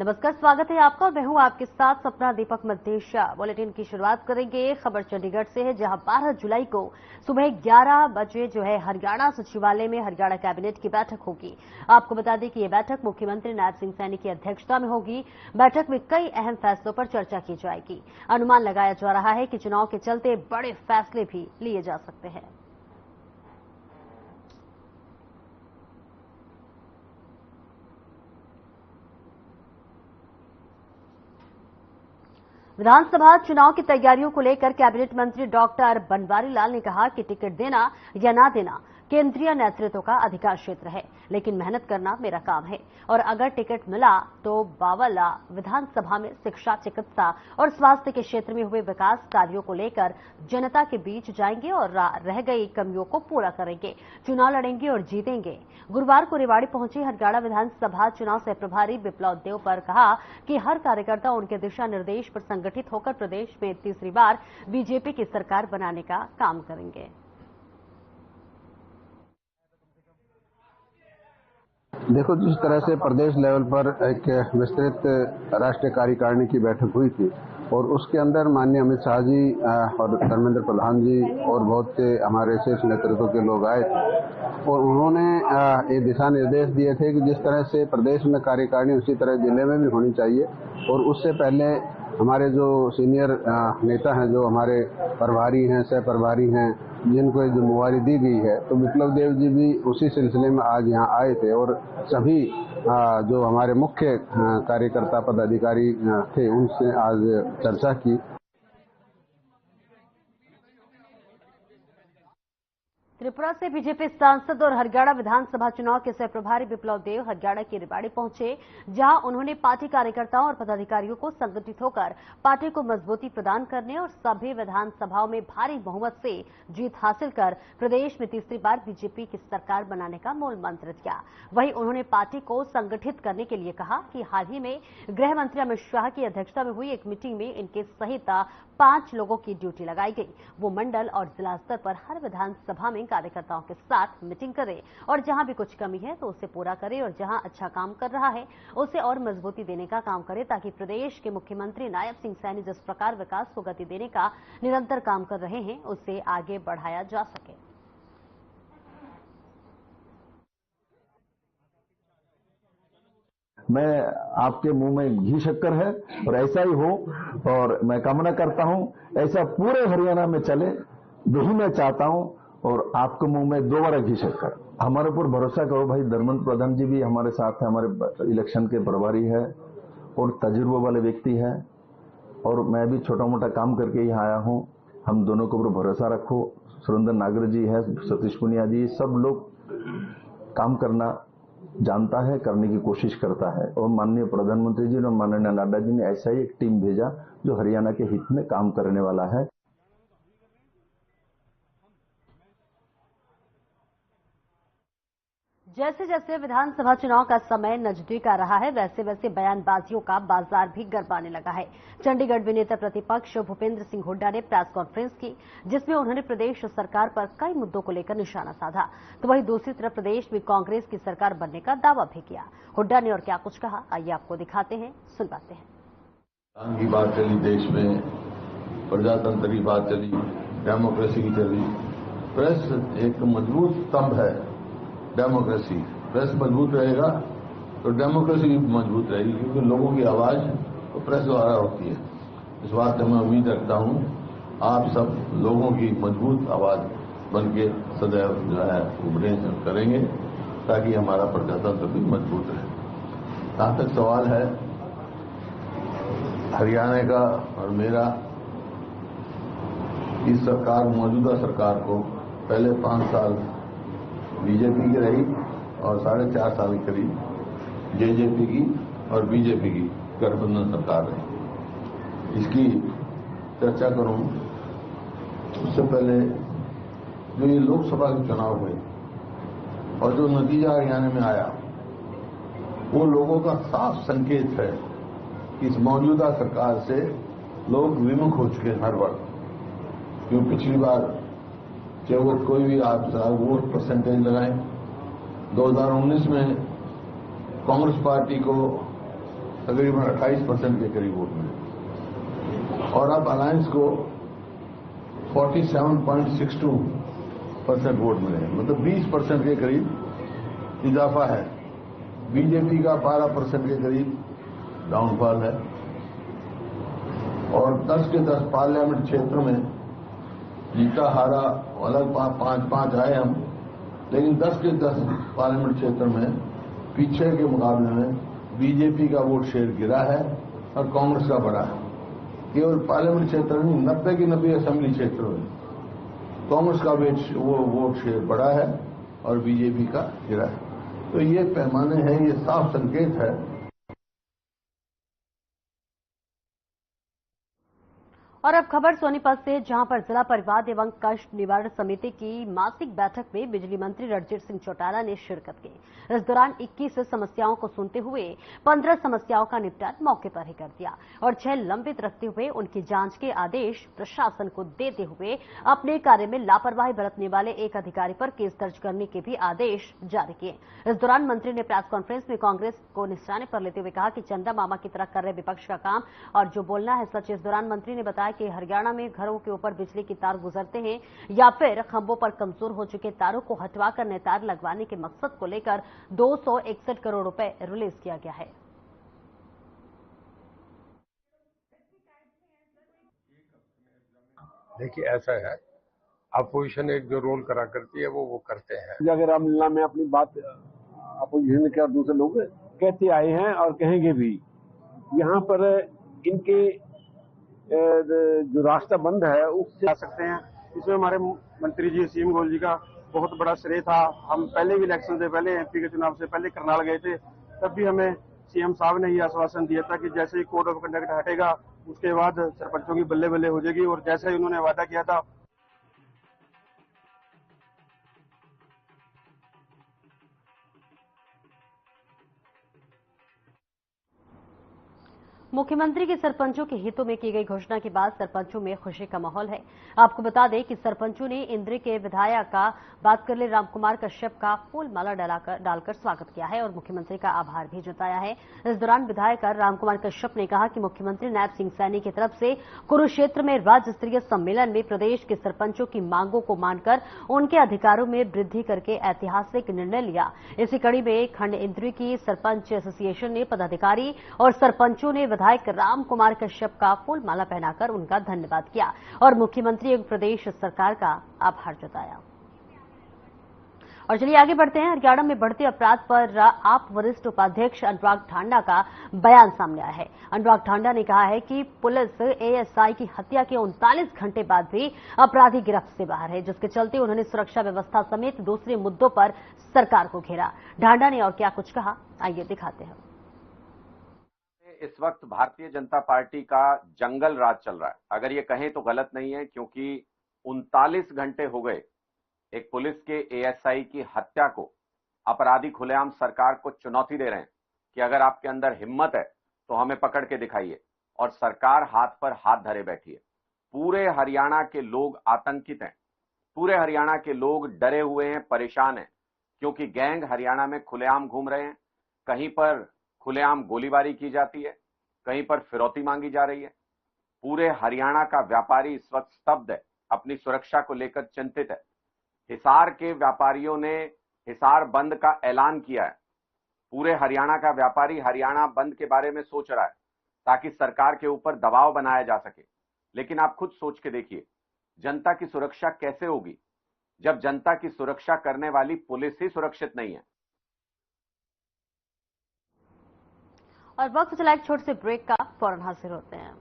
नमस्कार, स्वागत है आपका और मैं हूं आपके साथ सपना दीपक मदेशिया। बुलेटिन की शुरुआत करेंगे खबर चंडीगढ़ से है, जहां 12 जुलाई को सुबह 11 बजे हरियाणा सचिवालय में हरियाणा कैबिनेट की बैठक होगी। आपको बता दें कि यह बैठक मुख्यमंत्री नायब सिंह सैनी की अध्यक्षता में होगी। बैठक में कई अहम फैसलों पर चर्चा की जाएगी। अनुमान लगाया जा रहा है कि चुनाव के चलते बड़े फैसले भी लिए जा सकते हैं। विधानसभा चुनाव की तैयारियों को लेकर कैबिनेट मंत्री डॉक्टर बनवारी लाल ने कहा कि टिकट देना या ना देना केंद्रीय नेतृत्व का अधिकार क्षेत्र है, लेकिन मेहनत करना मेरा काम है और अगर टिकट मिला तो बावला विधानसभा में शिक्षा, चिकित्सा और स्वास्थ्य के क्षेत्र में हुए विकास कार्यों को लेकर जनता के बीच जाएंगे और रह गई कमियों को पूरा करेंगे। चुनाव लड़ेंगे और जीतेंगे। गुरुवार को रेवाड़ी पहुंचे हरियाणा विधानसभा चुनाव से प्रभारी विप्लव देव पर कहा कि हर कार्यकर्ता उनके दिशा निर्देश पर संगठित होकर प्रदेश में तीसरी बार बीजेपी की सरकार बनाने का काम करेंगे। देखो, जिस तरह से प्रदेश लेवल पर एक विस्तृत राष्ट्रीय कार्यकारिणी की बैठक हुई थी और उसके अंदर माननीय अमित शाह जी और धर्मेंद्र प्रधान जी और बहुत से हमारे शीर्ष नेतृत्व के लोग आए थे और उन्होंने ये दिशा निर्देश दिए थे कि जिस तरह से प्रदेश में कार्यकारिणी उसी तरह जिले में भी होनी चाहिए। और उससे पहले हमारे जो सीनियर नेता हैं, जो हमारे प्रभारी हैं, सह प्रभारी हैं, जिनको ये जिम्मेवारी दी गई है, तो विप्लव देव जी भी उसी सिलसिले में आज यहाँ आए थे और सभी जो हमारे मुख्य कार्यकर्ता पदाधिकारी थे उनसे आज चर्चा की। त्रिपुरा से बीजेपी सांसद और हरियाणा विधानसभा चुनाव के सह प्रभारी विप्लव देव हरियाणा की रेवाड़ी पहुंचे, जहां उन्होंने पार्टी कार्यकर्ताओं और पदाधिकारियों को संगठित होकर पार्टी को मजबूती प्रदान करने और सभी विधानसभाओं में भारी बहुमत से जीत हासिल कर प्रदेश में तीसरी बार बीजेपी की सरकार बनाने का मूल मंत्र दिया। वहीं उन्होंने पार्टी को संगठित करने के लिए कहा कि हाल ही में गृह मंत्री अमित शाह की अध्यक्षता में हुई एक मीटिंग में इनके सहित 5 लोगों की ड्यूटी लगाई गई। वो मंडल और जिला स्तर पर हर विधानसभा में कार्यकर्ताओं के साथ मीटिंग करे और जहां भी कुछ कमी है तो उसे पूरा करे और जहां अच्छा काम कर रहा है उसे और मजबूती देने का काम करे, ताकि प्रदेश के मुख्यमंत्री नायब सिंह सैनी जिस प्रकार विकास को गति देने का निरंतर काम कर रहे हैं उसे आगे बढ़ाया जा सके। मैं आपके मुंह में घी शक्कर है और ऐसा ही हो और मैं कामना करता हूं ऐसा पूरे हरियाणा में चले, यही मैं चाहता हूं। और आपके मुंह में दोबारा घी शक्कर। हमारे ऊपर भरोसा करो भाई, धर्मेंद्र प्रधान जी भी हमारे साथ है, हमारे इलेक्शन के प्रभारी है और तजुर्बे वाले व्यक्ति है और मैं भी छोटा मोटा काम करके यहाँ आया हूँ। हम दोनों के ऊपर भरोसा रखो। सुरेंद्र नागर जी है, सतीश पुनिया जी, सब लोग काम करना जानता है, करने की कोशिश करता है और माननीय प्रधानमंत्री जी और माननीय नड्डा जी ने ऐसा ही एक टीम भेजा जो हरियाणा के हित में काम करने वाला है। जैसे जैसे विधानसभा चुनाव का समय नजदीक आ रहा है, वैसे वैसे बयानबाजियों का बाजार भी गरमाने लगा है। चंडीगढ़ में नेता प्रतिपक्ष भूपेंद्र सिंह हुड्डा ने प्रेस कॉन्फ्रेंस की, जिसमें उन्होंने प्रदेश सरकार पर कई मुद्दों को लेकर निशाना साधा। तो वहीं दूसरी तरफ प्रदेश में कांग्रेस की सरकार बनने का दावा भी किया। हुड्डा ने और क्या कुछ कहा, आइए आपको दिखाते हैं, सुनवाते हैं। की बात चली, देश में प्रजातंत्र की बात चली, डेमोक्रेसी की चली। प्रेस एक मजबूत स्तंभ है। डेमोक्रेसी, प्रेस मजबूत रहेगा तो डेमोक्रेसी भी मजबूत रहेगी, क्योंकि लोगों की आवाज तो प्रेस द्वारा होती है। इस बात से मैं उम्मीद रखता हूं आप सब लोगों की मजबूत आवाज बन के सदैव जो है उभरे करेंगे, ताकि हमारा प्रजातंत्र भी मजबूत रहे। जहां तक सवाल है हरियाणा का और मेरा, इस सरकार, मौजूदा सरकार को पहले 5 साल बीजेपी की रही और 4.5 साल करीब जेजेपी की और बीजेपी की गठबंधन सरकार रही। इसकी चर्चा करूं उससे पहले जो ये लोकसभा के चुनाव हुए और जो नतीजा हरियाणा में आया, वो लोगों का साफ संकेत है कि इस मौजूदा सरकार से लोग विमुख हो चुके हैं हर वक्त। क्यों पिछली बार चाहे वो कोई भी आप वोट परसेंटेज लगाएं, 2019 में कांग्रेस पार्टी को तकरीबन 28% के करीब वोट मिले और अब अलायंस को 47.62% वोट मिले, मतलब 20% के करीब इजाफा है। बीजेपी का 12% के करीब डाउनफॉल है और 10 के 10 पार्लियामेंट क्षेत्र में जीता हारा अलग 5-5 आए हम, लेकिन 10 के 10 पार्लियामेंट क्षेत्र में पीछे के मुकाबले में बीजेपी का वोट शेयर गिरा है और कांग्रेस का बढ़ा है। केवल पार्लियामेंट क्षेत्र में 90 की 90 असेंबली क्षेत्रों में कांग्रेस का वोट शेयर बढ़ा है और बीजेपी का गिरा है। तो ये पैमाने हैं, ये साफ संकेत है। और अब खबर सोनीपत से, जहां पर जिला परिवाद एवं कष्ट निवारण समिति की मासिक बैठक में बिजली मंत्री रणजीत सिंह चौटाला ने शिरकत की। इस दौरान 21 समस्याओं को सुनते हुए 15 समस्याओं का निपटान मौके पर ही कर दिया और 6 लंबित रखते हुए उनकी जांच के आदेश प्रशासन को देते हुए अपने कार्य में लापरवाही बरतने वाले एक अधिकारी पर केस दर्ज करने के भी आदेश जारी किए। इस दौरान मंत्री ने प्रेस कॉन्फ्रेंस में कांग्रेस को निशाने पर लेते हुए कहा कि चंदा मामा की तरह कर रहे विपक्ष का काम और जो बोलना है सच। इस दौरान मंत्री ने बताया कि हरियाणा में घरों के ऊपर बिजली की तार गुजरते हैं या फिर खंभों पर कमजोर हो चुके तारों को हटवाकर नए तार लगवाने के मकसद को लेकर 261 करोड़ रुपए रिलीज किया गया है। देखिए ऐसा है, अपोजिशन एक जो रोल करा करती है वो करते हैं। अगर रामलीला में अपनी बात अपोजिशन के और दूसरे लोग कहते आए हैं और कहेंगे भी, यहाँ पर इनके जो रास्ता बंद है उससे आ सकते हैं। इसमें हमारे मंत्री जी सीएम गोयल जी का बहुत बड़ा श्रेय था। हम पहले भी इलेक्शन से पहले, एमपी के चुनाव से पहले करनाल गए थे, तब भी हमें सीएम साहब ने ये आश्वासन दिया था कि जैसे ही कोड ऑफ कंडक्ट हटेगा उसके बाद सरपंचों की बल्ले बल्ले हो जाएगी, और जैसे ही उन्होंने वादा किया था। मुख्यमंत्री के सरपंचों के हितों में की गई घोषणा के बाद सरपंचों में खुशी का माहौल है। आपको बता दें कि सरपंचों ने इंद्री के विधायक का बात कर ले रामकुमार कश्यप का फूल माला डालकर स्वागत किया है और मुख्यमंत्री का आभार भी जताया है। इस दौरान विधायक रामकुमार कश्यप ने कहा कि मुख्यमंत्री नायब सिंह सैनी की तरफ से कुरुक्षेत्र में राज्य स्तरीय सम्मेलन में प्रदेश के सरपंचों की मांगों को मानकर उनके अधिकारों में वृद्धि करके ऐतिहासिक निर्णय लिया। इसी कड़ी में खंड इंद्री की सरपंच एसोसिएशन ने पदाधिकारी और सरपंचों ने विधायक रामकुमार कश्यप का फूल माला पहनाकर उनका धन्यवाद किया और मुख्यमंत्री एवं प्रदेश सरकार का आभार जताया। और चलिए आगे बढ़ते हैं। हरियाणा में बढ़ते अपराध पर आप वरिष्ठ उपाध्यक्ष अनुराग ठांडा का बयान सामने आया है। अनुराग ठांडा ने कहा है कि पुलिस एएसआई की हत्या के 39 घंटे बाद भी अपराधी गिरफ्त से बाहर है, जिसके चलते उन्होंने सुरक्षा व्यवस्था समेत दूसरे मुद्दों पर सरकार को घेरा। ठांडा ने और क्या कुछ कहा, आइए दिखाते हैं। इस वक्त भारतीय जनता पार्टी का जंगल राज चल रहा है। अगर ये कहें तो गलत नहीं है, क्योंकि 39 घंटे हो गए एक पुलिस के एएसआई की हत्या को। अपराधी खुलेआम सरकार को चुनौती दे रहे हैं कि अगर आपके अंदर हिम्मत है तो हमें पकड़ के दिखाइए, और सरकार हाथ पर हाथ धरे बैठी है। पूरे हरियाणा के लोग आतंकित हैं, पूरे हरियाणा के लोग डरे हुए हैं, परेशान हैं, क्योंकि गैंग हरियाणा में खुलेआम घूम रहे हैं। कहीं पर खुलेआम गोलीबारी की जाती है, कहीं पर फिरौती मांगी जा रही है। पूरे हरियाणा का व्यापारी इस वक्त स्तब्ध है, अपनी सुरक्षा को लेकर चिंतित है। हिसार के व्यापारियों ने हिसार बंद का ऐलान किया है। पूरे हरियाणा का व्यापारी हरियाणा बंद के बारे में सोच रहा है ताकि सरकार के ऊपर दबाव बनाया जा सके। लेकिन आप खुद सोच के देखिए, जनता की सुरक्षा कैसे होगी जब जनता की सुरक्षा करने वाली पुलिस ही सुरक्षित नहीं है। और वक्त चला एक छोटे से ब्रेक का, फौरन हाजिर होते हैं।